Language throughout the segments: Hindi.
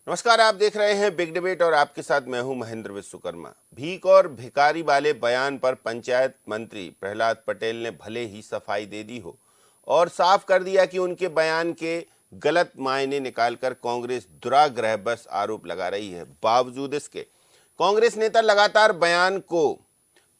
नमस्कार, आप देख रहे हैं बिग डिबेट और आपके साथ मैं हूं महेंद्र विश्वकर्मा। भीख और भिखारी वाले बयान पर पंचायत मंत्री प्रहलाद पटेल ने भले ही सफाई दे दी हो और साफ कर दिया कि उनके बयान के गलत मायने निकालकर कांग्रेस दुराग्रह बस आरोप लगा रही है। बावजूद इसके कांग्रेस नेता लगातार बयान को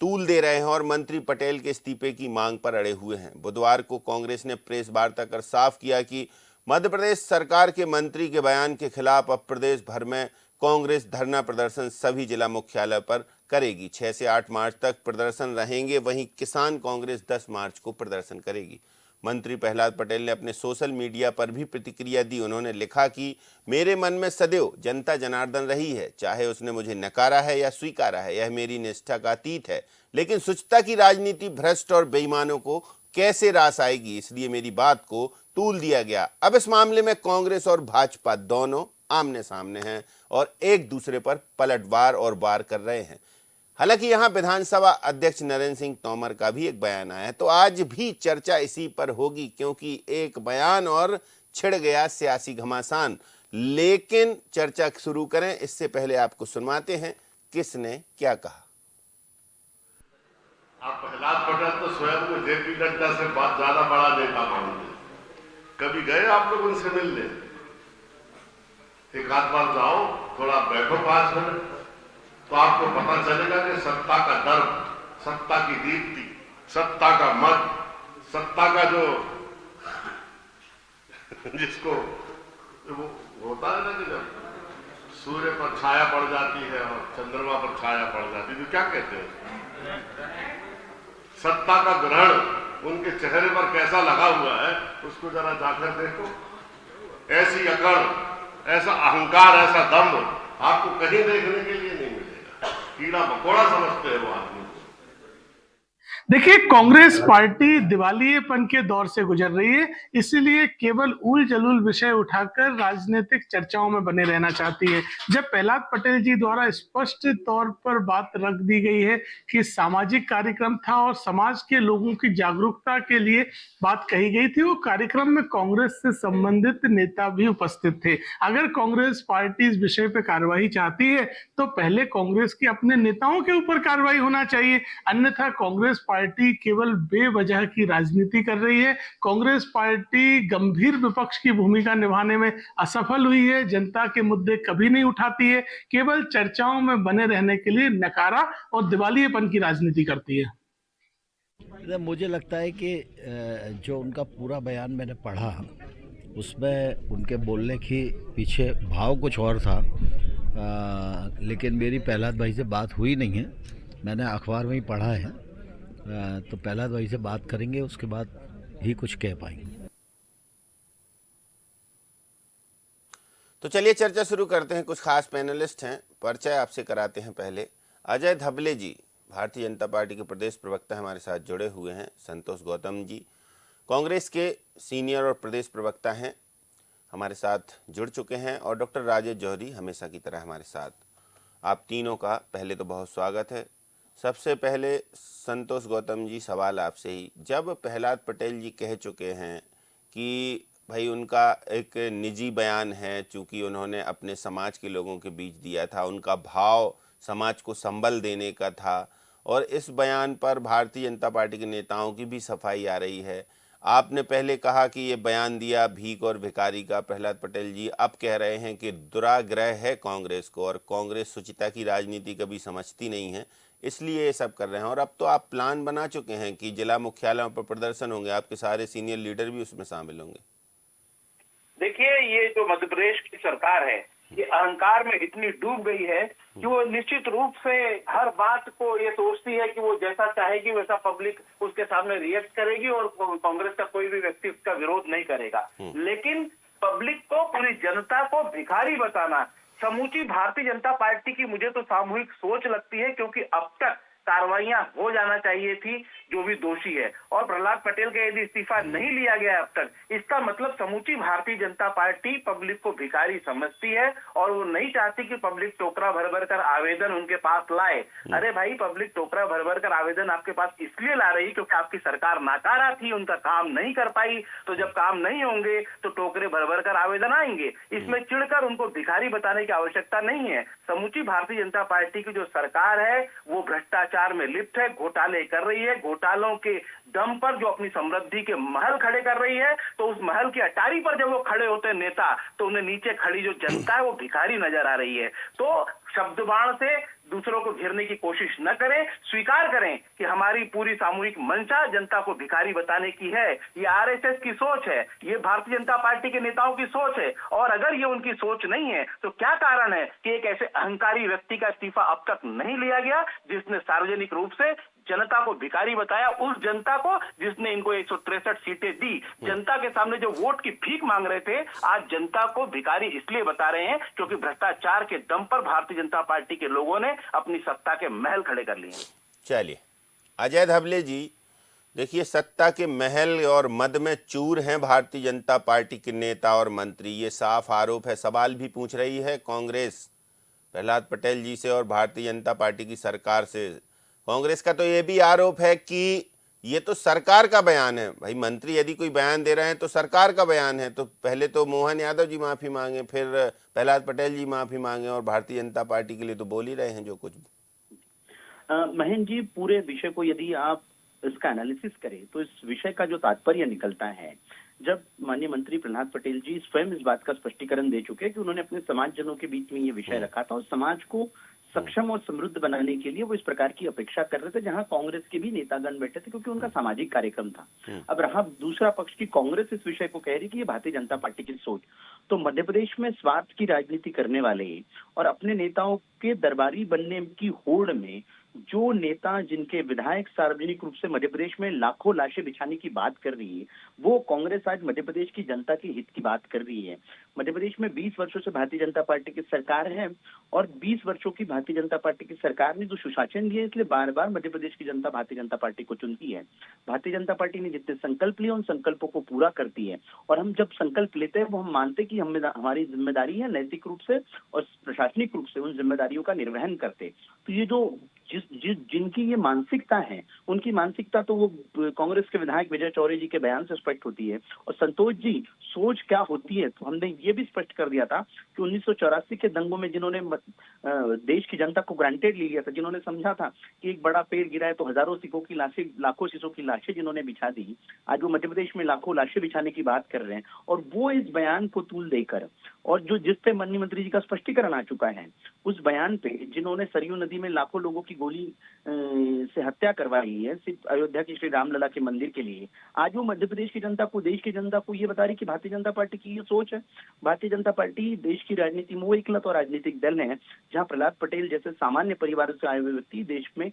तूल दे रहे हैं और मंत्री पटेल के इस्तीफे की मांग पर अड़े हुए हैं। बुधवार को कांग्रेस ने प्रेस वार्ता कर साफ किया कि मध्य प्रदेश सरकार के मंत्री के बयान के खिलाफ अब प्रदेश भर में कांग्रेस धरना प्रदर्शन सभी जिला मुख्यालय पर करेगी। 6 से 8 मार्च तक प्रदर्शन रहेंगे। वहीं किसान कांग्रेस 10 मार्च को प्रदर्शन करेगी। मंत्री प्रहलाद पटेल ने अपने सोशल मीडिया पर भी प्रतिक्रिया दी। उन्होंने लिखा कि मेरे मन में सदैव जनता जनार्दन रही है, चाहे उसने मुझे नकारा है या स्वीकारा है, यह मेरी निष्ठा का अतीत है। लेकिन स्वच्छता की राजनीति भ्रष्ट और बेईमानों को कैसे रास आएगी, इसलिए मेरी बात को तूल दिया गया। अब इस मामले में कांग्रेस और भाजपा दोनों आमने सामने हैं और एक दूसरे पर पलटवार और वार कर रहे हैं। हालांकि यहां विधानसभा अध्यक्ष नरेंद्र सिंह तोमर का भी एक बयान आया है, तो आज भी चर्चा इसी पर होगी, क्योंकि एक बयान और छिड़ गया सियासी घमासान। लेकिन चर्चा शुरू करें इससे पहले आपको सुनवाते हैं किसने क्या कहा। आप प्रहलाद पटेल तो स्वयं को जेपी नड्डा से बहुत ज्यादा बड़ा नेता मानते। कभी गए आप लोग उनसे मिलने? एक आध बार जाओ, थोड़ा बैठो 5 मिनट, तो आपको पता चलेगा कि सत्ता का दर्प, सत्ता की दीप्ति, सत्ता का मत, सत्ता का जो जिसको वो होता है ना कि जब सूर्य पर छाया पड़ जाती है और चंद्रमा पर छाया पड़ जाती है, तो क्या कहते हैं, सत्ता का ग्रहण उनके चेहरे पर कैसा लगा हुआ है, उसको जरा जाकर देखो। ऐसी अकड़, ऐसा अहंकार, ऐसा दम्भ आपको कहीं देखने के लिए नहीं मिलेगा। कीड़ा मकोड़ा समझते हैं वो आदमी। देखिए, कांग्रेस पार्टी दिवालियेपन के दौर से गुजर रही है, इसीलिए केवल उल जलूल विषय उठाकर राजनीतिक चर्चाओं में बने रहना चाहती है। जब प्रहलाद पटेल जी द्वारा स्पष्ट तौर पर बात रख दी गई है कि सामाजिक कार्यक्रम था और समाज के लोगों की जागरूकता के लिए बात कही गई थी, वो कार्यक्रम में कांग्रेस से संबंधित नेता भी उपस्थित थे। अगर कांग्रेस पार्टी इस विषय पर कार्रवाई चाहती है तो पहले कांग्रेस के अपने नेताओं के ऊपर कार्रवाई होना चाहिए, अन्यथा कांग्रेस पार्टी केवल बेवजह की राजनीति कर रही है। कांग्रेस पार्टी गंभीर विपक्ष की भूमिका निभाने में असफल हुई है, जनता के मुद्दे कभी नहीं उठाती है, केवल चर्चाओं में बने रहने के लिए नकारा और दिवालियेपन की राजनीति करती है। मुझे लगता है कि जो उनका पूरा बयान मैंने पढ़ा, उसमें उनके बोलने की पीछे भाव कुछ और था, लेकिन मेरी प्रहलाद भाई से बात हुई नहीं है। मैंने अखबार में ही पढ़ा है, तो प्रहलाद भाई से बात करेंगे, उसके बाद ही कुछ कह पाएंगे। तो चलिए चर्चा शुरू करते हैं। कुछ खास पैनलिस्ट हैं, परिचय आपसे कराते हैं। पहले अजय धबले जी, भारतीय जनता पार्टी के प्रदेश प्रवक्ता हमारे साथ जुड़े हुए हैं। संतोष गौतम जी, कांग्रेस के सीनियर और प्रदेश प्रवक्ता हैं, हमारे साथ जुड़ चुके हैं। और डॉक्टर राजेश जौहरी हमेशा की तरह हमारे साथ। आप तीनों का पहले तो बहुत स्वागत है। सबसे पहले संतोष गौतम जी, सवाल आपसे ही। जब प्रहलाद पटेल जी कह चुके हैं कि भाई उनका एक निजी बयान है, चूँकि उन्होंने अपने समाज के लोगों के बीच दिया था, उनका भाव समाज को संबल देने का था, और इस बयान पर भारतीय जनता पार्टी के नेताओं की भी सफाई आ रही है। आपने पहले कहा कि ये बयान दिया भीख और भिखारी का प्रहलाद पटेल जी, अब कह रहे हैं कि दुराग्रह है कांग्रेस को और कांग्रेस शुचिता की राजनीति कभी समझती नहीं है, इसलिए ये सब कर रहे हैं। और अब तो आप प्लान बना चुके हैं कि जिला मुख्यालयों पर प्रदर्शन होंगे, आपके सारे सीनियर लीडर भी उसमें शामिल होंगे। देखिए, ये जो मध्य प्रदेश की सरकार है, ये अहंकार में इतनी डूब गई है कि वो निश्चित रूप से हर बात को ये सोचती है कि वो जैसा चाहेगी वैसा पब्लिक उसके सामने रिएक्ट करेगी और कांग्रेस का कोई भी व्यक्ति उसका विरोध नहीं करेगा। लेकिन पब्लिक को, पूरी जनता को भिखारी बताना समूची भारतीय जनता पार्टी की मुझे तो सामूहिक सोच लगती है, क्योंकि अब तक कार्रवाइयां हो जाना चाहिए थी जो भी दोषी है। और प्रहलाद पटेल का यदि इस्तीफा नहीं लिया गया अब तक, इसका मतलब समूची भारतीय जनता पार्टी पब्लिक को भिखारी समझती है और वो नहीं चाहती कि पब्लिक टोकरा भर भर कर आवेदन उनके पास लाए। अरे भाई, पब्लिक टोकरा भर भर कर आवेदन आपके पास इसलिए ला रही क्योंकि आपकी सरकार नाकारा थी, उनका काम नहीं कर पाई। तो जब काम नहीं होंगे तो टोकरे भर भर कर आवेदन आएंगे। इसमें चिढ़कर उनको भिखारी बताने की आवश्यकता नहीं है। समूची भारतीय जनता पार्टी की जो सरकार है वो भ्रष्टाचार में लिप्त है, घोटाले कर रही है। घोटालों के दम पर जो अपनी समृद्धि के महल खड़े कर रही है, तो उस महल की अटारी पर जब वो खड़े होते हैं नेता, तो उन्हें नीचे खड़ी जो जनता है वो भिखारी नजर आ रही है। तो शब्द बाण से दूसरों को घेरने की कोशिश न करें, स्वीकार करें कि हमारी पूरी सामूहिक मंशा जनता को भिखारी बताने की है। ये आरएसएस की सोच है, ये भारतीय जनता पार्टी के नेताओं की सोच है। और अगर ये उनकी सोच नहीं है तो क्या कारण है कि एक ऐसे अहंकारी व्यक्ति का इस्तीफा अब तक नहीं लिया गया जिसने सार्वजनिक रूप से जनता को भिखारी बताया, उस जनता को जिसने इनको 163 सीटें दी। जनता के सामने जो वोट की भीख मांग रहे थे, आज जनता को भिखारी इसलिए बता रहे हैं क्योंकि भ्रष्टाचार के दम पर भारतीय जनता पार्टी के लोगों ने अपनी सत्ता के महल खड़े कर लिए। चलिए, अजय धबले जी, देखिए, सत्ता के महल और मद में चूर हैं भारतीय जनता पार्टी के नेता और मंत्री, ये साफ आरोप है। सवाल भी पूछ रही है कांग्रेस प्रहलाद पटेल जी से और भारतीय जनता पार्टी की सरकार से। कांग्रेस का तो ये भी आरोप है कि ये तो सरकार का बयान है। भाई, मंत्री यदि कोई बयान दे रहे हैं तो सरकार का बयान है, तो पहले तो मोहन यादव जी माफ़ी मांगे, फिर प्रहलाद पटेल जी माफ़ी मांगे, और भारतीय जनता पार्टी के लिए तो बोल ही रहे हैं जो कुछ भी। महेंद्र जी, पूरे विषय को यदि आप इसका एनालिसिस करें तो इस विषय का जो तात्पर्य निकलता है, जब माननीय मंत्री प्रहलाद पटेल जी स्वयं इस बात का स्पष्टीकरण दे चुके हैं कि उन्होंने अपने समाजजनों के बीच में ये विषय रखा था और समाज को सक्षम और समृद्ध बनाने के लिए वो इस प्रकार की अपेक्षा कर रहे थे, जहां कांग्रेस के भी नेतागण बैठे थे क्योंकि उनका सामाजिक कार्यक्रम था। अब रहा दूसरा पक्ष की कांग्रेस इस विषय को कह रही कि ये भारतीय जनता पार्टी की सोच। तो मध्य प्रदेश में स्वार्थ की राजनीति करने वाले और अपने नेताओं के दरबारी बनने की होड़ में जो नेता, जिनके विधायक सार्वजनिक रूप से मध्य प्रदेश में लाखों लाशें बिछाने की बात कर रही है, वो कांग्रेस आज मध्य प्रदेश की जनता के हित की बात कर रही है। मध्य प्रदेश में 20 वर्षों से भारतीय जनता पार्टी की सरकार है और 20 वर्षों की भारतीय जनता पार्टी की सरकार ने जो सुशासन दिया, इसलिए बार बार मध्य प्रदेश की जनता भारतीय जनता पार्टी को चुनती है। भारतीय जनता पार्टी ने जितने संकल्प लिए उन संकल्पों को पूरा करती है। और हम जब संकल्प लेते हैं वो हम मानते कि हमारी जिम्मेदारी है नैतिक रूप से और प्रशासनिक रूप से उन जिम्मेदारियों का निर्वहन करते। तो ये जो जिनकी ये मानसिकता है, उनकी मानसिकता तो वो कांग्रेस के विधायक विजय चौरे जी के बयान से स्पष्ट होती है। और संतोष जी, सोच क्या होती है तो हमने ये भी स्पष्ट कर दिया था कि 1984 के दंगों में जिन्होंने देश की जनता को ग्रांटेड ले लिया था, जिन्होंने समझा था कि एक बड़ा पेड़ गिरा है तो हजारों सिखों की लाशें, लाखों सिखों की लाशें जिन्होंने बिछा दी, आज वो मध्य प्रदेश में लाखों लाशें बिछाने की बात कर रहे हैं। और वो इस बयान को तूल देकर, और जो जिस पे माननीय मंत्री जी का स्पष्टीकरण आ चुका है, उस बयान पे जिन्होंने सरयू नदी में लाखों लोगों की गोली से हत्या करवाई है सिर्फ अयोध्या की श्री रामलला के मंदिर के लिए, आज वो मध्य प्रदेश की जनता को, देश की जनता को ये बता रही कि भारतीय जनता पार्टी की ये सोच है। भारतीय जनता पार्टी देश की राजनीति में वो एकलौता राजनीतिक दल है जहां प्रहलाद पटेल जैसे सामान्य परिवार से आए हुए व्यक्ति देश में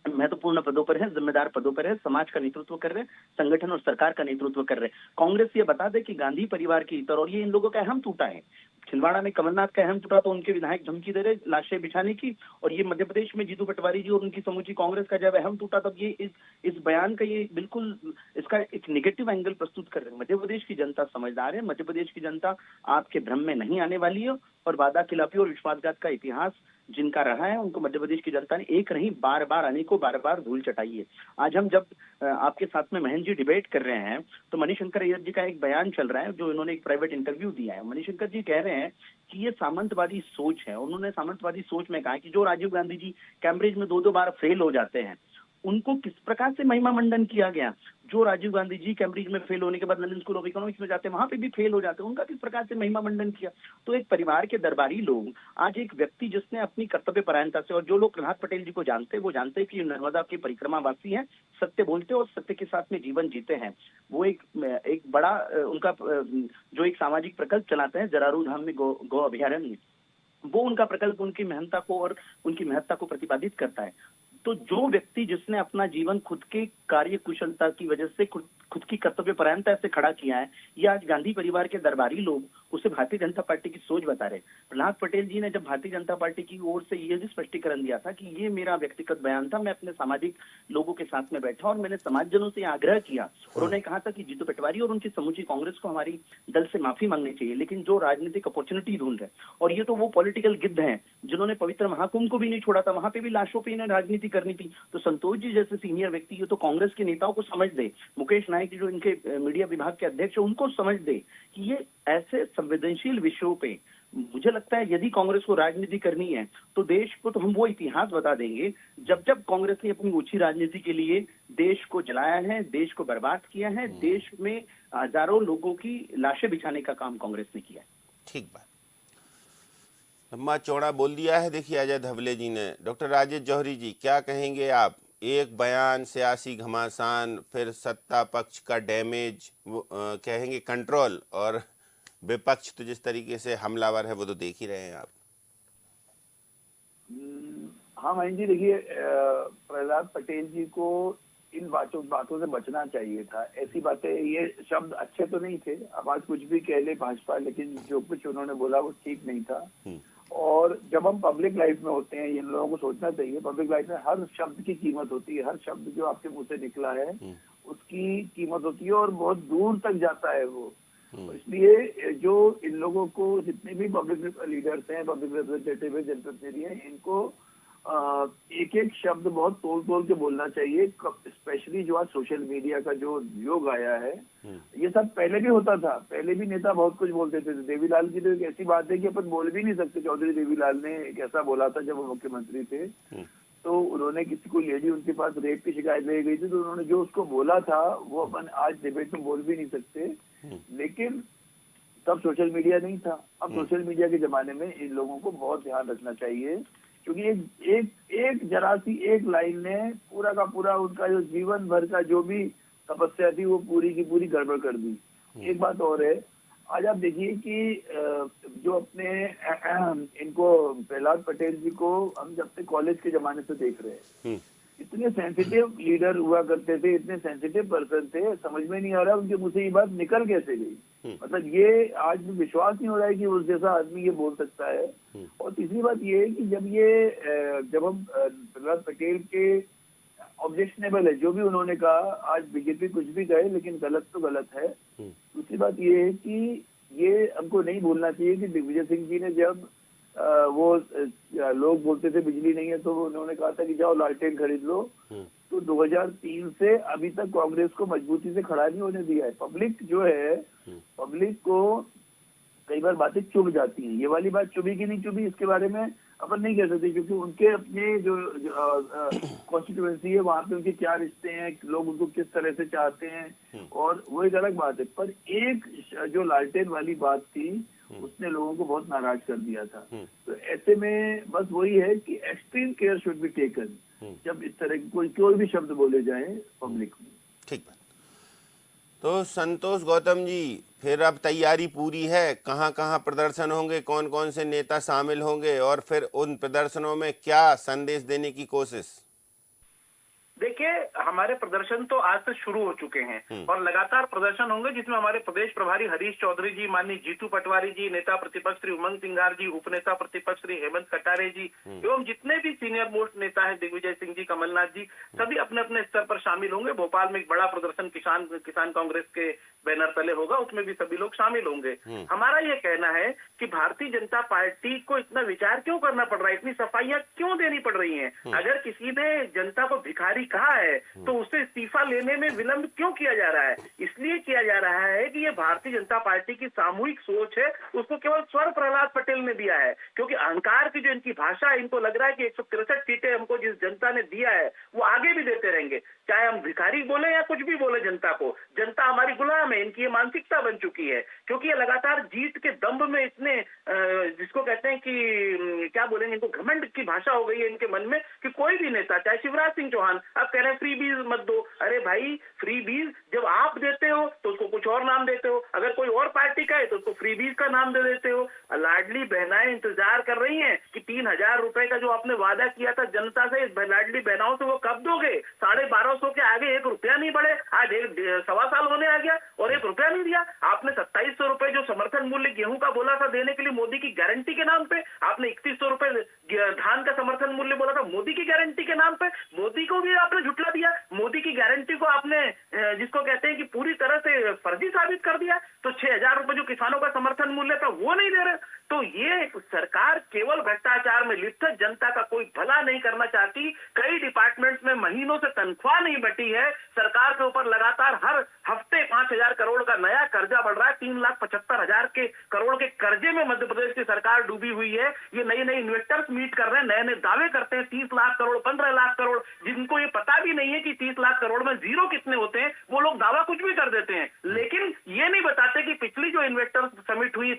महत्वपूर्ण पदों पर है, जिम्मेदार पदों पर है, समाज का नेतृत्व कर रहे हैं, संगठन और सरकार का नेतृत्व कर रहे हैं। कांग्रेस ये बता दे कि गांधी परिवार की इतर, और ये इन लोगों का अहम टूटा है। छिंदवाड़ा में कमलनाथ का अहम टूटा तो उनके विधायक धमकी दे रहे लाशें बिछाने की, और ये मध्य प्रदेश में जीतू पटवारी जी और उनकी समूची कांग्रेस का जब अहम टूटा तब ये इस बयान का ये बिल्कुल इसका एक नेगेटिव एंगल प्रस्तुत कर रहे हैं। मध्य प्रदेश की जनता समझदार है, मध्य प्रदेश की जनता आपके भ्रम में नहीं आने वाली है, और वादा खिलाफी और विश्वासघात का इतिहास जिनका रहा है उनको मध्य प्रदेश की जनता ने एक नहीं बार बार अनेकों बार बार धूल चटाई है। आज हम जब आपके साथ में महेंद्र जी डिबेट कर रहे हैं तो मणिशंकर अय्यर जी का एक बयान चल रहा है जो इन्होंने एक प्राइवेट इंटरव्यू दिया है। मणिशंकर जी कह रहे हैं कि ये सामंतवादी सोच है। उन्होंने सामंतवादी सोच में कहा कि जो राजीव गांधी जी कैम्ब्रिज में 2-2 बार फेल हो जाते हैं उनको किस प्रकार से महिमा मंडन किया गया, जो राजीव गांधी जी कैम्ब्रिज में फेल होने के बाद लंदन स्कूल ऑफ इकोनॉमिक्स में जाते हैं वहां पे भी फेल हो जाते हैं, उनका किस प्रकार से महिमा मंडन किया। तो एक परिवार के दरबारी लोग, आज एक व्यक्ति जिसने अपनी कर्तव्य परायणता से, और जो लोग प्रहलाद पटेल जी को जानते हैं वो जानते हैं कि नर्मदा के परिक्रमावासी हैं, सत्य बोलते और सत्य के साथ में जीवन जीते हैं। वो एक बड़ा उनका जो एक सामाजिक प्रकल्प चलाते हैं जरारू धाम में गौ अभयारण्य, वो उनका प्रकल्प उनकी मेहनता को और उनकी महत्ता को प्रतिपादित करता है। तो जो व्यक्ति जिसने अपना जीवन खुद के कार्य कुशलता की वजह से खुद की कर्तव्य परायणता से खड़ा किया है, ये आज गांधी परिवार के दरबारी लोग उसे भारतीय जनता पार्टी की सोच बता रहे। प्रहलाद पटेल जी ने जब भारतीय जनता पार्टी की ओर से ये भी स्पष्टीकरण दिया था कि ये मेरा व्यक्तिगत बयान था, मैं अपने सामाजिक लोगों के साथ में बैठा और मैंने समाजजनों से आग्रह किया। उन्होंने कहा था कि जीतू पटवारी और उनकी समूची कांग्रेस को हमारी दल से माफी मांगनी चाहिए, लेकिन जो राजनीतिक अपॉर्चुनिटी ढूंढ रहे, और ये तो वो पॉलिटिकल गिद्ध हैं जिन्होंने पवित्र महाकुंभ को भी नहीं छोड़ा था, वहां पे भी लाशों पे इन्हें राजनीति करनी थी। तो संतोष जी जैसे सीनियर व्यक्ति ये तो कांग्रेस के नेताओं को समझ दे, मुकेश नायक जी जो इनके मीडिया विभाग के अध्यक्ष है उनको समझ दे कि ये ऐसे संवेदनशील विषयों पे, मुझे लगता है यदि कांग्रेस को राजनीति करनी है तो देश को तो हम वो इतिहास बता देंगे जब जब कांग्रेस ने अपनी ऊंची राजनीति के लिए देश को जलाया है, देश को बर्बाद किया है, देश में हजारों लोगों की लाशें बिछाने का काम कांग्रेस ने किया है। ठीक बात, लम्बा चौड़ा बोल दिया है। देखिए अजय धवले जी ने। डॉक्टर राजेश जौहरी जी, क्या कहेंगे आप? एक बयान, सियासी घमासान, फिर सत्ता पक्ष का डैमेज, कहेंगे कंट्रोल, और विपक्ष तो जिस तरीके से हमलावर है वो तो देख ही रहे हैं आप। हाँ महेंद्र जी, देखिए प्रहलाद पटेल जी को इन बातों से बचना चाहिए था। ऐसी बातें, ये शब्द अच्छे तो नहीं थे, अब आज कुछ भी कह ले भाजपा, लेकिन जो कुछ उन्होंने बोला वो ठीक नहीं था। और जब हम पब्लिक लाइफ में होते हैं, इन लोगों को सोचना चाहिए, पब्लिक लाइफ में हर शब्द की कीमत होती है, हर शब्द जो आपके मुंह से निकला है उसकी कीमत होती है और बहुत दूर तक जाता है वो। इसलिए जो इन लोगों को, जितने भी पब्लिक लीडर्स हैं, पब्लिक रिप्रेजेंटेटिव है, जनप्रतिनिधि हैं, इनको एक एक शब्द बहुत तोल तोल के बोलना चाहिए। स्पेशली जो आज सोशल मीडिया का जो योग आया है, ये सब पहले भी होता था, पहले भी नेता बहुत कुछ बोलते थे। देवीलाल की तो एक ऐसी बात है कि अपन बोल भी नहीं सकते। चौधरी देवीलाल ने एक ऐसा बोला था जब वो मुख्यमंत्री थे, तो उन्होंने किसी को लेडी, उनके पास रेप की शिकायत ले गई थी, तो उन्होंने जो उसको बोला था वो अपन आज डिबेट में बोल भी नहीं सकते। लेकिन तब सोशल मीडिया नहीं था। अब सोशल मीडिया के जमाने में इन लोगों को बहुत ध्यान रखना चाहिए, क्योंकि एक जरा सी एक लाइन ने पूरा का पूरा उनका जो जीवन भर का जो भी तपस्या थी वो पूरी की पूरी गड़बड़ कर दी। एक बात और है, आज आप देखिए कि जो अपने इनको प्रहलाद पटेल जी को हम जब से कॉलेज के जमाने से देख रहे हैं, इतने सेंसिटिव लीडर हुआ करते थे, इतने सेंसिटिव पर्सन थे, समझ में नहीं आ रहा उनके मुंह से ये बात निकल कैसे गई। मतलब ये आज भी विश्वास नहीं हो रहा है कि उस जैसा आदमी ये बोल सकता है। और तीसरी बात ये है कि जब हम प्रहलाद पटेल के ऑब्जेक्शनेबल है जो भी उन्होंने कहा, आज बीजेपी कुछ भी कहे लेकिन गलत तो गलत है। दूसरी बात ये है कि ये हमको नहीं भूलना चाहिए कि दिग्विजय सिंह जी ने जब वो लोग बोलते थे बिजली नहीं है, तो उन्होंने कहा था कि जाओ लालटेन खरीद लो। तो 2003 से अभी तक कांग्रेस को मजबूती से खड़ा नहीं होने दिया है। पब्लिक जो है, पब्लिक को कई बार बातें चुभ जाती हैं। ये वाली बात चुभी कि नहीं चुभी इसके बारे में अपन नहीं कह सकते, क्योंकि उनके अपने जो कॉन्स्टिट्यूएंसी है वहां पे उनके क्या रिश्ते हैं, लोग उनको किस तरह से चाहते हैं, और वो एक अलग बात है। पर एक जो लालटेन वाली बात थी उसने लोगों को बहुत नाराज कर दिया था। तो ऐसे में बस वही है कि extreme care should be taken जब इस तरह की कोई भी शब्द बोले जाए पब्लिक में। ठीक बात। तो संतोष गौतम जी, फिर अब तैयारी पूरी है? कहाँ कहाँ प्रदर्शन होंगे, कौन कौन से नेता शामिल होंगे, और फिर उन प्रदर्शनों में क्या संदेश देने की कोशिश? देखिए, हमारे प्रदर्शन तो आज से शुरू हो चुके हैं और लगातार प्रदर्शन होंगे, जिसमें हमारे प्रदेश प्रभारी हरीश चौधरी जी, माननीय जीतू पटवारी जी, नेता प्रतिपक्ष श्री उमंग सिंघार जी, उपनेता प्रतिपक्ष श्री हेमंत कटारे जी एवं जितने भी सीनियर मोस्ट नेता हैं, दिग्विजय सिंह जी, कमलनाथ जी, सभी अपने अपने स्तर पर शामिल होंगे। भोपाल में एक बड़ा प्रदर्शन किसान कांग्रेस के बैनर तले होगा, उसमें भी सभी लोग शामिल होंगे। हमारा ये कहना है कि भारतीय जनता पार्टी को इतना विचार क्यों करना पड़ रहा है, इतनी सफाइयां क्यों देनी पड़ रही हैं? अगर किसी ने जनता को भिखारी कहा है तो उसे इस्तीफा लेने में विलंब क्यों किया जा रहा है? इसलिए किया जा रहा है कि ये भारतीय जनता पार्टी की सामूहिक सोच है, उसको केवल स्वर प्रहलाद पटेल ने दिया है, क्योंकि अहंकार की जो इनकी भाषा है, इनको लग रहा है कि 163 सीटें हमको जिस जनता ने दिया है वो आगे भी देते रहेंगे, चाहे हम भिखारी बोले या कुछ भी बोले जनता को। जनता हमारी गुलाम है, इनकी ये मानसिकता बन चुकी है, क्योंकि ये लगातार जीत के दम्भ में इतने जिसको कहते हैं कि क्या बोलेंगे, इनको घमंड की भाषा हो गई है इनके मन में कि कोई भी नेता, चाहे शिवराज सिंह चौहान, अब कह रहे हैं फ्री बीज मत दो। अरे भाई, फ्री बीज जब आप देते हो तो उसको कुछ और नाम देते हो, अगर कोई और पार्टी का है तो उसको फ्री बीज का नाम दे देते हो। लाडली बहनाएं इंतजार कर रही हैं कि 3,000 रुपए का जो आपने वादा किया था जनता से, लाडली बहनाओं से वो कब दोगे? 1250 के आगे 1 रुपया नहीं बढ़े, आज 1.25 साल होने आ गया और 1 रुपया नहीं दिया। आपने 2700 रुपए जो समर्थन मूल्य गेहूं का बोला था देने के लिए मोदी की गारंटी के नाम पे, आपने 3100 रुपए धान का समर्थन मूल्य बोला था मोदी की गारंटी के नाम पे, मोदी को भी आपने झुठला दिया। मोदी की गारंटी को आपने जिसको कहते हैं कि पूरी तरह से फर्जी साबित कर दिया। तो 6,000 रुपए जो किसानों का समर्थन मूल्य था वो नहीं दे रहे। तो ये सरकार केवल भ्रष्टाचार में लिप्त है, जनता का कोई भला नहीं करना चाहती। कई डिपार्टमेंट्स में महीनों से तनख्वाह नहीं बटी है। सरकार के ऊपर लगातार हर हफ्ते 5,000 करोड़ का नया कर्जा बढ़ रहा है। 3,75,000 के करोड़ के कर्जे में मध्य प्रदेश की सरकार डूबी हुई है। ये नए नए इन्वेस्टर्स मीट कर रहे हैं, नए नए दावे करते हैं 30 लाख करोड़, 15 लाख करोड़, जिनको ये पता भी नहीं है कि 30 लाख करोड़ में जीरो कितने होते हैं। वो लोग दावा कुछ भी कर देते हैं, लेकिन ये नहीं बताते कि पिछली जो इन्वेस्टर्स समिट हुई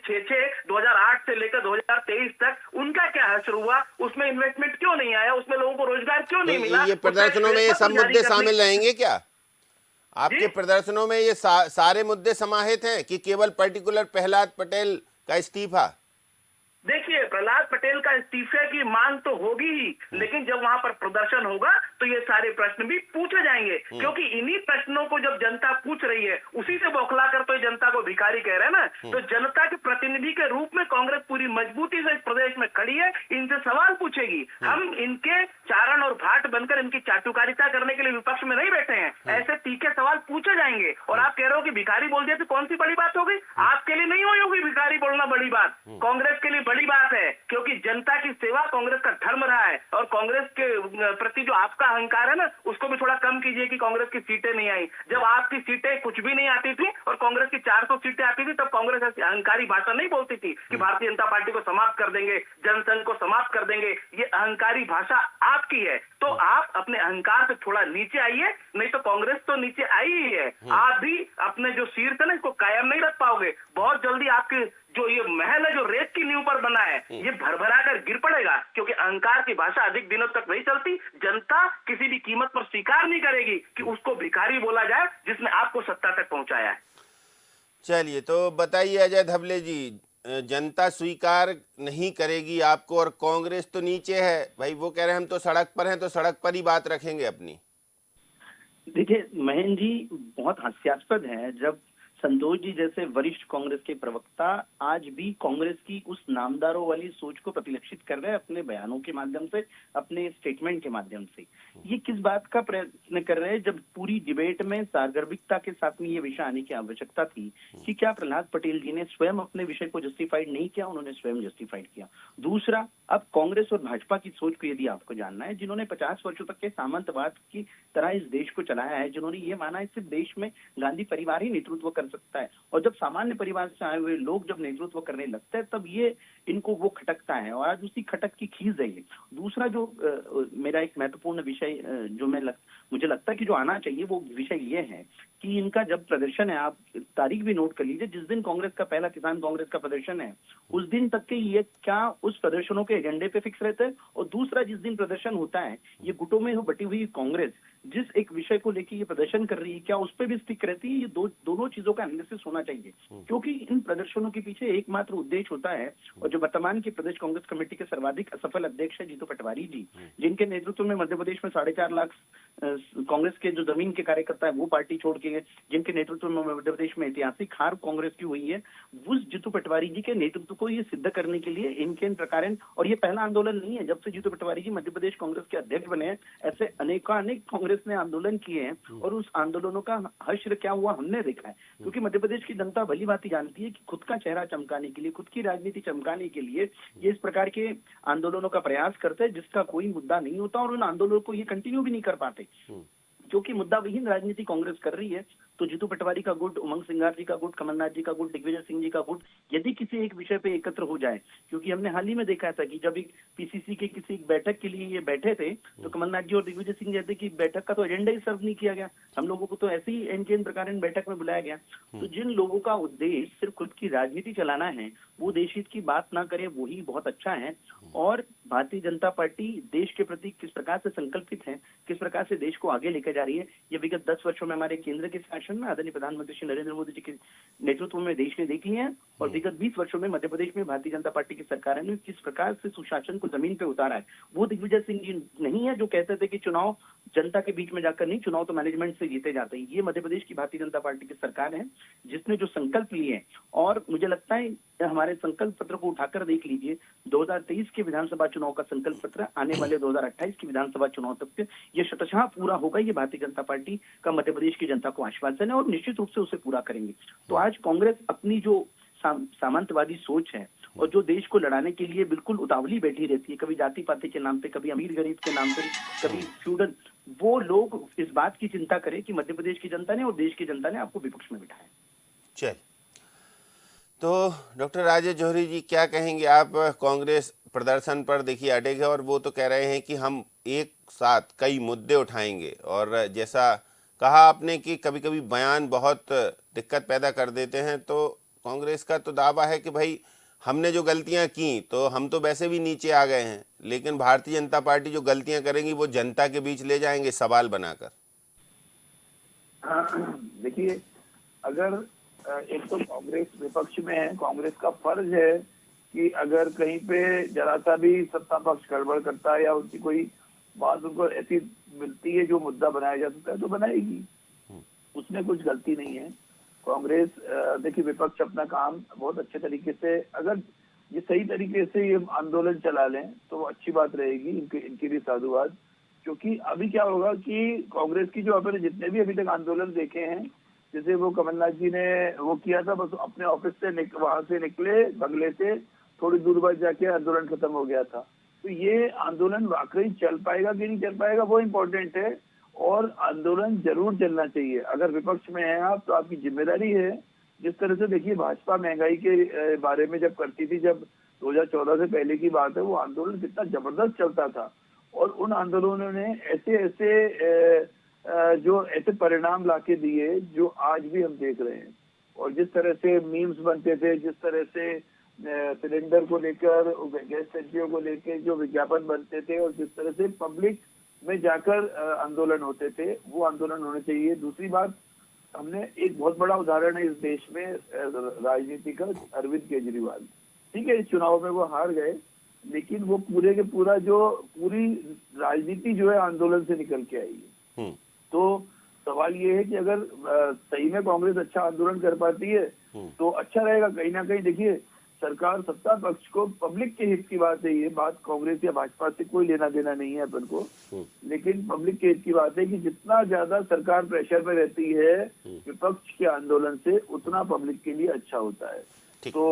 2008 से लेकर 2023 तक, उनका क्या हश्र हुआ, उसमें इन्वेस्टमेंट क्यों नहीं आया, उसमें लोगों को रोजगार क्यों नहीं मिला। ये प्रदर्शनों में ये सब मुद्दे शामिल रहेंगे क्या? आपके प्रदर्शनों में ये सारे मुद्दे समाहित हैं कि केवल पर्टिकुलर प्रहलाद पटेल का इस्तीफा? देखिए, प्रहलाद पटेल का इस्तीफे की मांग तो होगी ही, लेकिन जब वहां पर प्रदर्शन होगा तो ये सारे प्रश्न भी पूछे जाएंगे, क्योंकि इन्हीं प्रश्नों को जब जनता पूछ रही है उसी से बौखला कर तो जनता को भिखारी कह रहे हैं ना। तो जनता के प्रतिनिधि के रूप में कांग्रेस पूरी मजबूती से इस प्रदेश में खड़ी है, इनसे सवाल पूछेगी। हम इनके चारण और भाट बनकर इनकी चाटुकारिता करने के लिए विपक्ष में नहीं बैठे हैं। ऐसे तीखे सवाल पूछे जाएंगे। और आप कह रहे हो कि भिखारी बोल दिया तो कौन सी बड़ी बात हो गई? आपके लिए नहीं हुई होगी भिखारी बोलना बड़ी बात, कांग्रेस के लिए बड़ी बात है, क्योंकि जनता की सेवा कांग्रेस का धर्म रहा है। और कांग्रेस के प्रति जो आपका अहंकार है ना, उसको भी थोड़ा कम कीजिए कि कांग्रेस की सीटें नहीं आई। जब आपकी सीटें कुछ भी नहीं आती थी और कांग्रेस की 400 सीटें आती थी, तब कांग्रेस ऐसी अहंकारी भाषा नहीं बोलती थी कि भारतीय जनता पार्टी को समाप्त कर देंगे, जनसंघ को समाप्त कर देंगे। ये अहंकारी भाषा आपकी है। तो आप अपने अहंकार से थोड़ा नीचे आइए, नहीं तो कांग्रेस तो नीचे आई ही है। आप भी अपने जो शीर्ष है ना, इसको कायम नहीं रख पाओगे। बहुत जल्दी आपके जो ये महल है जो रेत की नींव पर बना है, ये भरभरा कर गिर पड़ेगा, क्योंकि अहंकार की भाषा अधिक दिनों तक नहीं चलती। जनता किसी भी कीमत पर स्वीकार नहीं करेगी कि उसको भिखारी बोला जाए जिसने आपको सत्ता तक पहुंचाया है। चलिए, तो बताइए अजय धबले जी, जनता स्वीकार नहीं करेगी आपको और कांग्रेस तो नीचे है भाई, वो कह रहे हैं हम तो सड़क पर हैं, तो सड़क पर ही बात रखेंगे अपनी। देखिए महेंद्र जी, बहुत हास्यास्पद है जब संतोष जी जैसे वरिष्ठ कांग्रेस के प्रवक्ता आज भी कांग्रेस की उस नामदारों वाली सोच को प्रतिलक्षित कर रहे हैं अपने बयानों के माध्यम से, अपने स्टेटमेंट के माध्यम से। ये किस बात का प्रयत्न कर रहे हैं, जब पूरी डिबेट में सार्वभौमिकता के साथ में ये विषय आने की आवश्यकता थी कि क्या प्रहलाद पटेल जी ने स्वयं अपने विषय को जस्टिफाइड नहीं किया? उन्होंने स्वयं जस्टिफाइड किया। दूसरा, अब कांग्रेस और भाजपा की सोच को यदि आपको जानना है, जिन्होंने 50 वर्षों तक के सामंतवाद की तरह इस देश को चलाया है, जिन्होंने ये माना है सिर्फ देश में गांधी परिवार ही नेतृत्व कर सकता है, और जब सामान्य परिवार से आए हुए लोग जब नेतृत्व करने लगते हैं तब ये इनको वो खटकता है, और आज उसी खटक की खींच है ये। दूसरा जो मेरा एक महत्वपूर्ण विषय जो मुझे लगता है कि जो आना चाहिए वो विषय ये है कि इनका जब प्रदर्शन है, आप तारीख भी नोट कर लीजिए, जिस दिन कांग्रेस का पहला किसान कांग्रेस का प्रदर्शन है उस दिन तक के ये क्या उस प्रदर्शनों के एजेंडे पे फिक्स रहते हैं, और दूसरा जिस दिन प्रदर्शन होता है ये गुटों में बटी हुई कांग्रेस जिस एक विषय को लेकर ये प्रदर्शन कर रही है क्या उस पर भी स्टिक रहती है? ये दोनों चीजों का एनालिसिस होना चाहिए, क्योंकि इन प्रदर्शनों के पीछे एकमात्र उद्देश्य होता है, और जो वर्तमान की प्रदेश कांग्रेस कमेटी के सर्वाधिक असफल अध्यक्ष है जीतू पटवारी जी, जिनके नेतृत्व में मध्य प्रदेश में 4.5 लाख कांग्रेस के जो जमीन के कार्यकर्ता है वो पार्टी छोड़ के गए, जिनके नेतृत्व में मध्य प्रदेश में ऐतिहासिक हार कांग्रेस की हुई है, उस जीतू पटवारी जी के नेतृत्व को ये सिद्ध करने के लिए इनके इन प्रकार, और ये पहला आंदोलन नहीं है, जब से जीतू पटवारी जी मध्य प्रदेश कांग्रेस के अध्यक्ष बने हैं ऐसे अनेक कांग्रेस ने आंदोलन किए हैं, और उस आंदोलनों का हश्र क्या हुआ हमने देखा है। क्योंकि मध्य प्रदेश की जनता भली भांति जानती है कि खुद का चेहरा चमकाने के लिए, खुद की राजनीति चमकाने के लिए ये इस प्रकार के आंदोलनों का प्रयास करते हैं जिसका कोई मुद्दा नहीं होता, और उन आंदोलनों को ये कंटिन्यू भी नहीं कर पाते, क्योंकि मुद्दा विहीन राजनीति कांग्रेस कर रही है। तो जीतू पटवारी का गुट, उमंग सिंगार जी का गुट, कमलनाथ जी का गुट, दिग्विजय सिंह जी का गुट यदि किसी एक विषय पे एकत्र हो जाए, क्योंकि हमने हाल ही में देखा था कि जब एक पीसीसी के किसी एक बैठक के लिए ये बैठे थे तो कमलनाथ जी और दिग्विजय सिंह कहते कि बैठक का तो एजेंडा ही सर्व नहीं किया गया, हम लोगों को तो ऐसे ही एन प्रकार बैठक में बुलाया गया। तो जिन लोगों का उद्देश्य सिर्फ खुद की राजनीति चलाना है वो देश हित की बात ना करे, वही बहुत अच्छा है। और भारतीय जनता पार्टी देश के प्रति किस प्रकार से संकल्पित है, किस प्रकार से देश को आगे लेकर जा रही है, ये विगत 10 वर्षों में हमारे केंद्र के शासन में आदरणीय प्रधानमंत्री श्री नरेंद्र मोदी जी के नेतृत्व में देश ने देख लिया है। और विगत 20 वर्षों में मध्य प्रदेश में भारतीय जनता पार्टी की सरकार ने किस प्रकार से सुशासन को जमीन पे उतारा है। वो दिग्विजय सिंह जी नहीं है जो कहते थे कि चुनाव जनता के बीच में जाकर नहीं, चुनाव तो मैनेजमेंट से जीते जाते हैं। ये मध्य प्रदेश की भारतीय जनता पार्टी की सरकार है जिसने जो संकल्प लिए हैं, और मुझे लगता है हमारे संकल्प पत्र को उठाकर देख लीजिए, 2023 के विधानसभा चुनाव का संकल्प पत्र आने वाले 2028 के विधानसभा चुनाव तक ये शतशः पूरा होगा। ये भारतीय जनता पार्टी का मध्य प्रदेश की जनता को आश्वासन है और निश्चित रूप से उसे पूरा करेंगे। तो आज कांग्रेस अपनी जो सामंतवादी सोच है और जो देश को लड़ाने के लिए बिल्कुल उतावली बैठी रहती है, कभी जाति पाति के नाम पे, कभी अमीर गरीब के नाम पे, कभी फ्यूडल, वो लोग इस बात की चिंता करें कि मध्य प्रदेश की जनता ने और देश की जनता ने आपको विपक्ष में बिठाया। चल, तो डॉक्टर राजेश जौहरी जी क्या कहेंगे आप? कांग्रेस प्रदर्शन पर देखिए अड़े है और वो तो कह रहे हैं कि हम एक साथ कई मुद्दे उठाएंगे, और जैसा कहा आपने कि कभी कभी बयान बहुत दिक्कत पैदा कर देते हैं, तो कांग्रेस का तो दावा है कि भाई हमने जो गलतियां की तो हम तो वैसे भी नीचे आ गए हैं, लेकिन भारतीय जनता पार्टी जो गलतियां करेंगी वो जनता के बीच ले जाएंगे सवाल बनाकर। देखिए, अगर एक तो कांग्रेस विपक्ष में है, कांग्रेस का फर्ज है कि अगर कहीं पे जरा सा भी सत्ता पक्ष गड़बड़ करता है या उनकी कोई बात उनको ऐसी मिलती है जो मुद्दा बनाया जा सकता है तो बनाएगी, उसमें कुछ गलती नहीं है। कांग्रेस देखिए विपक्ष अपना काम बहुत अच्छे तरीके से, अगर ये सही तरीके से ये आंदोलन चला लें तो वो अच्छी बात रहेगी, इनके लिए साधुवाद। क्योंकि अभी क्या होगा कि कांग्रेस की जो अपने जितने भी अभी तक आंदोलन देखे हैं, जैसे वो कमलनाथ जी ने वो किया था, बस अपने ऑफिस से वहां से निकले बंगले से, थोड़ी दूर बाद जाके आंदोलन खत्म हो गया था। तो ये आंदोलन वाकई चल पाएगा कि नहीं चल पाएगा वो इम्पोर्टेंट है, और आंदोलन जरूर चलना चाहिए। अगर विपक्ष में हैं आप तो आपकी जिम्मेदारी है। जिस तरह से देखिए भाजपा महंगाई के बारे में जब करती थी, जब 2014 से पहले की बात है, वो आंदोलन कितना जबरदस्त चलता था, और उन आंदोलनों ने ऐसे परिणाम लाके दिए जो आज भी हम देख रहे हैं। और जिस तरह से मीम्स बनते थे, जिस तरह से सिलेंडर को लेकर, गैस एजेंसियों को लेकर जो विज्ञापन बनते थे, और जिस तरह से पब्लिक में जाकर आंदोलन होते थे, वो आंदोलन होने चाहिए। दूसरी बात, हमने एक बहुत बड़ा उदाहरण है इस देश में राजनीति का, अरविंद केजरीवाल। ठीक है, इस चुनाव में वो हार गए, लेकिन वो पूरे के पूरा पूरी राजनीति जो है आंदोलन से निकल के आई है। तो सवाल ये है कि अगर सही में कांग्रेस अच्छा आंदोलन कर पाती है तो अच्छा रहेगा। कहीं ना कहीं देखिए, सरकार सत्ता पक्ष को, पब्लिक के हित की बात है, ये बात कांग्रेस या भाजपा से कोई लेना देना नहीं है अपन को, लेकिन पब्लिक के हित की बात है कि जितना ज्यादा सरकार प्रेशर में रहती है विपक्ष के आंदोलन से, उतना पब्लिक के लिए अच्छा होता है। तो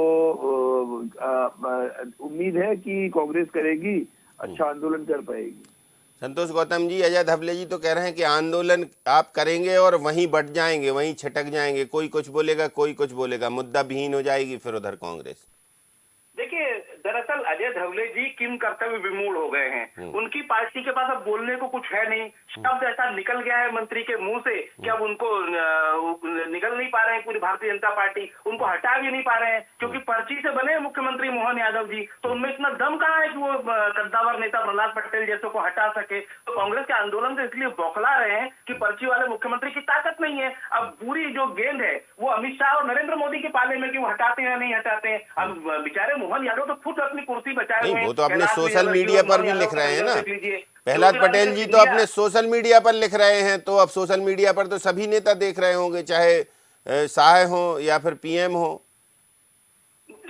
उम्मीद है कि कांग्रेस करेगी, अच्छा आंदोलन कर पाएगी। संतोष गौतम जी, अजय धवले जी तो कह रहे हैं कि आंदोलन आप करेंगे और वहीं बट जाएंगे, वहीं छिटक जाएंगे, कोई कुछ बोलेगा, कोई कुछ बोलेगा, मुद्दा विहीन हो जाएगी फिर उधर कांग्रेस। देखिए, दरअसल अजय धवले जी किम कर्तव्य विमूढ़ हो गए हैं। उनकी पार्टी के पास अब बोलने को कुछ है नहीं, शब्द ऐसा निकल गया है मंत्री के मुंह से कि अब उनको निकल नहीं पा रहे हैं। पूरी भारतीय जनता पार्टी उनको हटा भी नहीं पा रहे हैं, क्योंकि पर्ची से बने मुख्यमंत्री मोहन यादव जी, तो उनमें इतना दम कहाँ है कि वो कद्दावर नेता प्रहलाद पटेल जैसे को हटा सके। तो कांग्रेस के आंदोलन से इसलिए बौखला रहे हैं कि पर्ची वाले मुख्यमंत्री की ताकत नहीं है। अब पूरी जो गेंद है वो अमित शाह और नरेंद्र मोदी के पाले में कि वो हटाते हैं या नहीं हटाते हैं। अब बेचारे मोहन यादव तो खुद अपनी कुर्सी बचाए हुए हैं। वो तो अपने सोशल मीडिया पर भी लिख रहे हैं ना, प्रहलाद पटेल जी तो अपने सोशल मीडिया पर लिख रहे हैं, तो अब सोशल मीडिया पर तो सभी नेता देख रहे होंगे, चाहे शाह हो या फिर पीएम हो।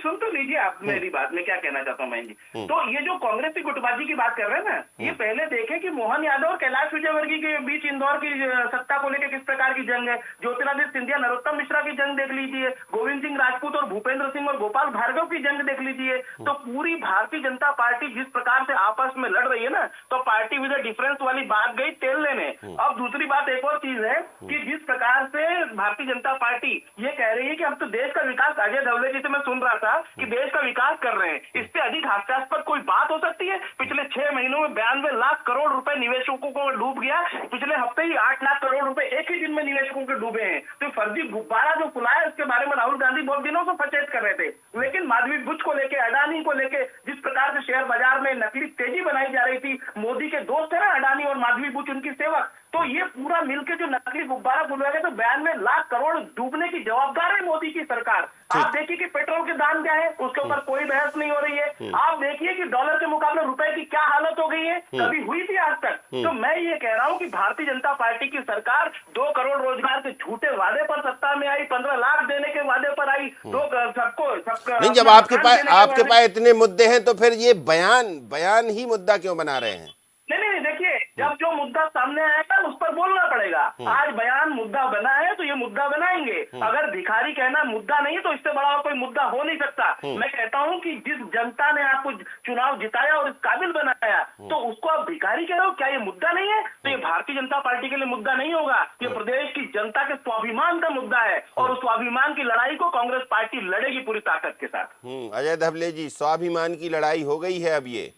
सुन तो लीजिए आप मेरी बात, मैं क्या कहना चाहता हूँ मैं जी। तो ये जो कांग्रेस की गुटबाजी की बात कर रहे हैं ना, ये पहले देखें कि मोहन यादव और कैलाश विजयवर्गीय के बीच इंदौर की सत्ता को लेकर किस प्रकार की जंग है। ज्योतिरादित्य सिंधिया नरोत्तम मिश्रा की जंग देख लीजिए, गोविंद सिंह राजपूत और भूपेंद्र सिंह और गोपाल भार्गव की जंग देख लीजिए। तो पूरी भारतीय जनता पार्टी जिस प्रकार से आपस में लड़ रही है ना, तो पार्टी विद डिफरेंस वाली बात गई तेल लेने। अब दूसरी बात एक और चीज है कि जिस प्रकार से भारतीय जनता पार्टी ये कह रही है कि हम तो देश का विकास, अजय धवले जी से मैं सुन रहा था कि देश का विकास कर रहे हैं, इस पे अधिक हास्यास्पद कोई बात हो सकती है? पिछले 6 महीनों में 92 लाख करोड़ रुपए निवेशकों को डूब गया। पिछले हफ्ते ही 8 लाख करोड़ रुपए एक ही दिन में निवेशकों के डूबे हैं। तो फर्जी गुब्बारा जो फुलाया, इसके बारे में राहुल गांधी बहुत दिनों से सचेत कर रहे थे, लेकिन माधवी बुच को लेके, अडानी को लेके जिस प्रकार से शेयर बाजार में नकली तेजी बनाई जा रही थी, मोदी के दोस्त है ना अडानी और माधवी बुच उनकी सेवक, तो ये पूरा मिलकर जो नकली गुब्बारा फुलवाया गया, तो 92 लाख करोड़ डूबने की जवाबदार है मोदी की सरकार। आप देखिए कि पेट्रोल के दाम क्या है, उसके ऊपर कोई बहस नहीं हो रही है। आप देखिए कि डॉलर के मुकाबले रुपए की क्या हालत हो गई है, कभी हुई थी आज तक। तो मैं ये कह रहा हूं कि भारतीय जनता पार्टी की सरकार 2 करोड़ रोजगार के झूठे वादे पर सत्ता में आई, 15 लाख देने के वादे पर आई, सबको नहीं, जब आपके पास इतने मुद्दे हैं तो फिर ये बयान ही मुद्दा क्यों बना रहे हैं? नहीं, देखिए, जब जो मुद्दा सामने आएगा उस पर बोलना पड़ेगा। आज बयान मुद्दा बना है तो ये मुद्दा बनाएंगे। अगर भिखारी कहना मुद्दा नहीं तो इससे बड़ा और कोई मुद्दा हो नहीं सकता। मैं कहता हूं कि जिस जनता ने आपको चुनाव जिताया और इस काबिल बनाया, तो उसको आप भिखारी कह रहे हो, क्या ये मुद्दा नहीं है? तो ये भारतीय जनता पार्टी के लिए मुद्दा नहीं होगा, ये प्रदेश की जनता के स्वाभिमान का मुद्दा है, और उस स्वाभिमान की लड़ाई को कांग्रेस पार्टी लड़ेगी पूरी ताकत के साथ। अजय धवले जी, स्वाभिमान की लड़ाई हो गई है अब ये?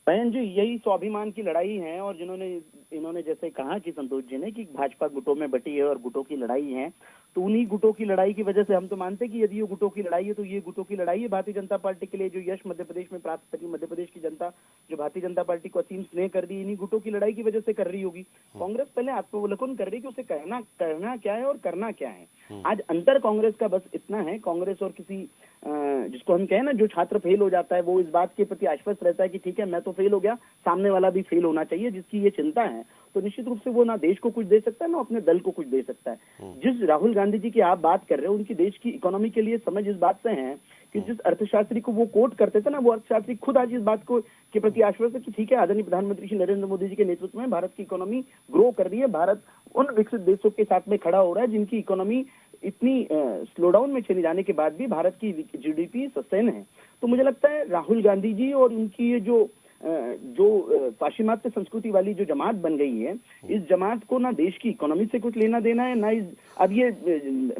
बहन जी, यही स्वाभिमान की लड़ाई है। और इन्होंने जैसे कहा कि संतोष जी ने कि भाजपा गुटों में बटी है और गुटों की लड़ाई है, तो उन्हीं गुटों की लड़ाई की वजह से हम तो मानते हैं कि यदि ये गुटों की लड़ाई है तो ये गुटों की लड़ाई है। भारतीय जनता पार्टी के लिए जो यश मध्य प्रदेश में प्राप्त करी, मध्य प्रदेश की जनता जो भारतीय जनता पार्टी को असीम स्नेह कर दी, इन्हीं गुटों की लड़ाई की वजह से कर रही होगी। कांग्रेस पहले आत्मावलोकन कर रही है कि उसे करना क्या है और करना क्या है। आज अंतर कांग्रेस का बस इतना है, कांग्रेस और किसी जिसको हम कहें ना, जो छात्र फेल हो जाता है वो इस बात के प्रति आश्वस्त रहता है कि ठीक है मैं तो फेल हो गया, सामने वाला भी फेल होना चाहिए, जिसकी ये चिंता है, तो निश्चित रूप से वो ना देश को कुछ दे सकता है ना अपने दल को कुछ दे सकता है। जिस राहुल गांधी जी की आप बात कर रहे हो, उनकी देश की इकोनॉमी के लिए समझ इस बात से है कि जिस अर्थशास्त्री को वो कोट करते थे ना, वो अर्थशास्त्री खुद आज इस बात को के प्रति आश्वस्त है कि ठीक है, आदरणीय प्रधानमंत्री श्री नरेंद्र मोदी जी के नेतृत्व में भारत की इकोनॉमी ग्रो कर रही है, भारत उन विकसित देशों के साथ में खड़ा हो रहा है जिनकी इकोनॉमी इतनी स्लो डाउन में चली जाने के बाद भी भारत की जीडीपी सस्टेन है। तो मुझे लगता है राहुल गांधी जी और उनकी ये जो पाश्चिमात्य संस्कृति वाली जो जमात बन गई है, इस जमात को ना देश की इकोनॉमी से कुछ लेना देना है ना अब ये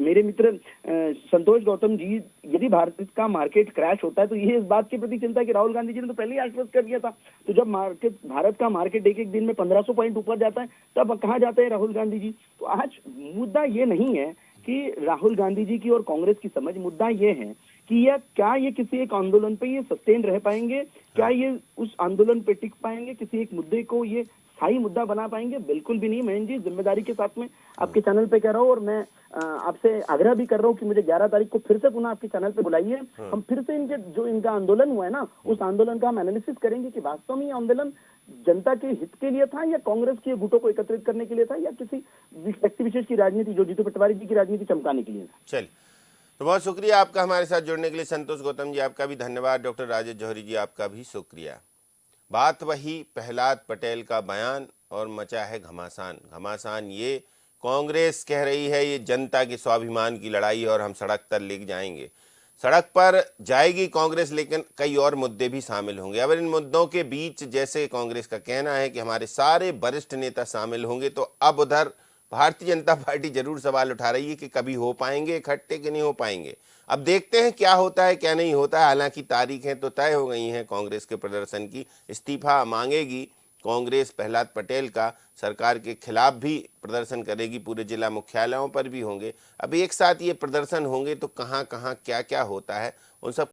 मेरे मित्र संतोष गौतम जी, यदि भारत का मार्केट क्रैश होता है तो ये इस बात के प्रति चिंता कि राहुल गांधी जी ने तो पहले ही आश्वस्त कर दिया था। तो जब भारत का मार्केट एक दिन में 1500 पॉइंट ऊपर जाता है, तब कहाँ जाते हैं राहुल गांधी जी? तो आज मुद्दा ये नहीं है कि राहुल गांधी जी की और कांग्रेस की समझ, मुद्दा ये है कि क्या ये किसी एक आंदोलन पे ये सस्टेन रह पाएंगे, क्या ये उस आंदोलन पे टिक पाएंगे, किसी एक मुद्दे को ये स्थायी मुद्दा बना पाएंगे? बिल्कुल भी नहीं। महेंद्र जी, जिम्मेदारी के साथ में आपके चैनल पे कह रहा हूँ, और मैं आपसे आग्रह भी कर रहा हूँ कि मुझे 11 तारीख को फिर से पुनः आपके चैनल पे बुलाइए। हम फिर से इनका आंदोलन हुआ है ना, उस आंदोलन का हम एनालिसिस करेंगे कि वास्तव में ये आंदोलन जनता के हित के लिए था, या कांग्रेस के गुटों को एकत्रित करने के लिए था, या किसी व्यक्ति विशेष की राजनीति, जो जीतू पटवारी जी की राजनीति चमकाने के लिए था। चलिए, तो बहुत शुक्रिया आपका हमारे साथ जुड़ने के लिए। संतोष गौतम जी आपका भी धन्यवाद। डॉक्टर राजेश जौहरी जी आपका भी शुक्रिया। बात वही प्रहलाद पटेल का बयान और मचा है घमासान। ये कांग्रेस कह रही है ये जनता के स्वाभिमान की लड़ाई और हम सड़क तक लेके जाएंगे। सड़क पर जाएगी कांग्रेस, लेकिन कई और मुद्दे भी शामिल होंगे। अब इन मुद्दों के बीच जैसे कांग्रेस का कहना है कि हमारे सारे वरिष्ठ नेता शामिल होंगे, तो अब उधर भारतीय जनता पार्टी जरूर सवाल उठा रही है कि कभी हो पाएंगे इकट्ठे कि नहीं हो पाएंगे। अब देखते हैं क्या होता है क्या नहीं होता है। हालांकि तारीखें तो तय हो गई हैं कांग्रेस के प्रदर्शन की। इस्तीफा मांगेगी कांग्रेस प्रहलाद पटेल का, सरकार के खिलाफ भी प्रदर्शन करेगी, पूरे जिला मुख्यालयों पर भी होंगे। अब एक साथ ये प्रदर्शन होंगे तो कहाँ कहाँ क्या क्या होता है उन सब